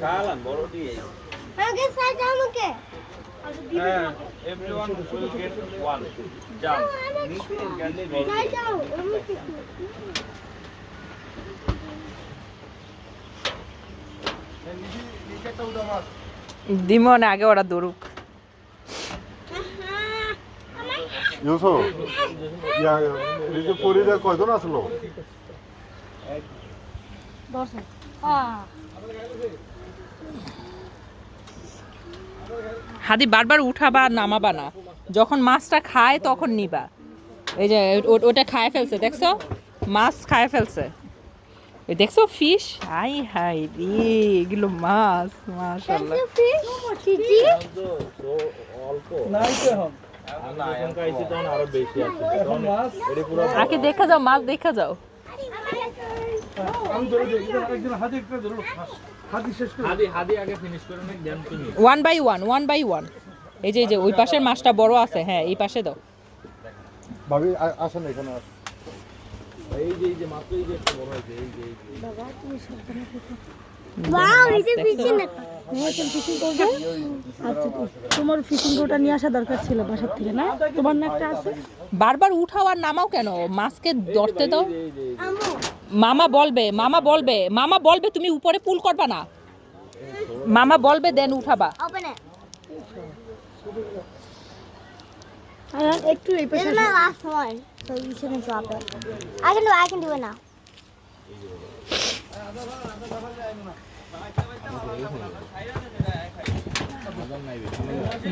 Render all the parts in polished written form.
Kalan boro দিয়ে আগে side আমাকে everyone will get one jump যাই যাও আমাকে দিমন আগে ওরা দৌড়ুক। ইউসুফ নিজে পরিরা কয়জন আসলো? হাদি বারবার উঠাবা নামাবা না, যখন মাছটা খায় তখন নিবা। এই যে ওটা খায় ফেলছে, দেখছো মাছ খায় ফেলছে, ওই দেখছো ফিশ। হাই হাই রে, এগুলো মাছ মাশাআল্লাহ। চিচি আগে দেখা যাও, মাছ দেখা যাও। One by one. এই যে ওই পাশের মাছটা বড় আছে, হ্যাঁ এই পাশে দাও। ভাবি আসেন এখানে আসেন। ওয়াও এই যে পিছনে আচ্ছা তোমার ফিশিং রোটা নিয়ে আসা দরকার ছিল বাসার থেকে, না তোমার না একটা আছে? বারবার উঠাও আর নামাও কেন, মাছকে ধরতে দাও। আমু মামা বলবে তুমি উপরে পুল করবা না, মামা বলবে দেন উঠাবা। ওপেন ইট একটু এই This পাশে is my last one, so you shouldn't drop it. I can do it now.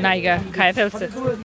নাইগা খায় ফেলছে।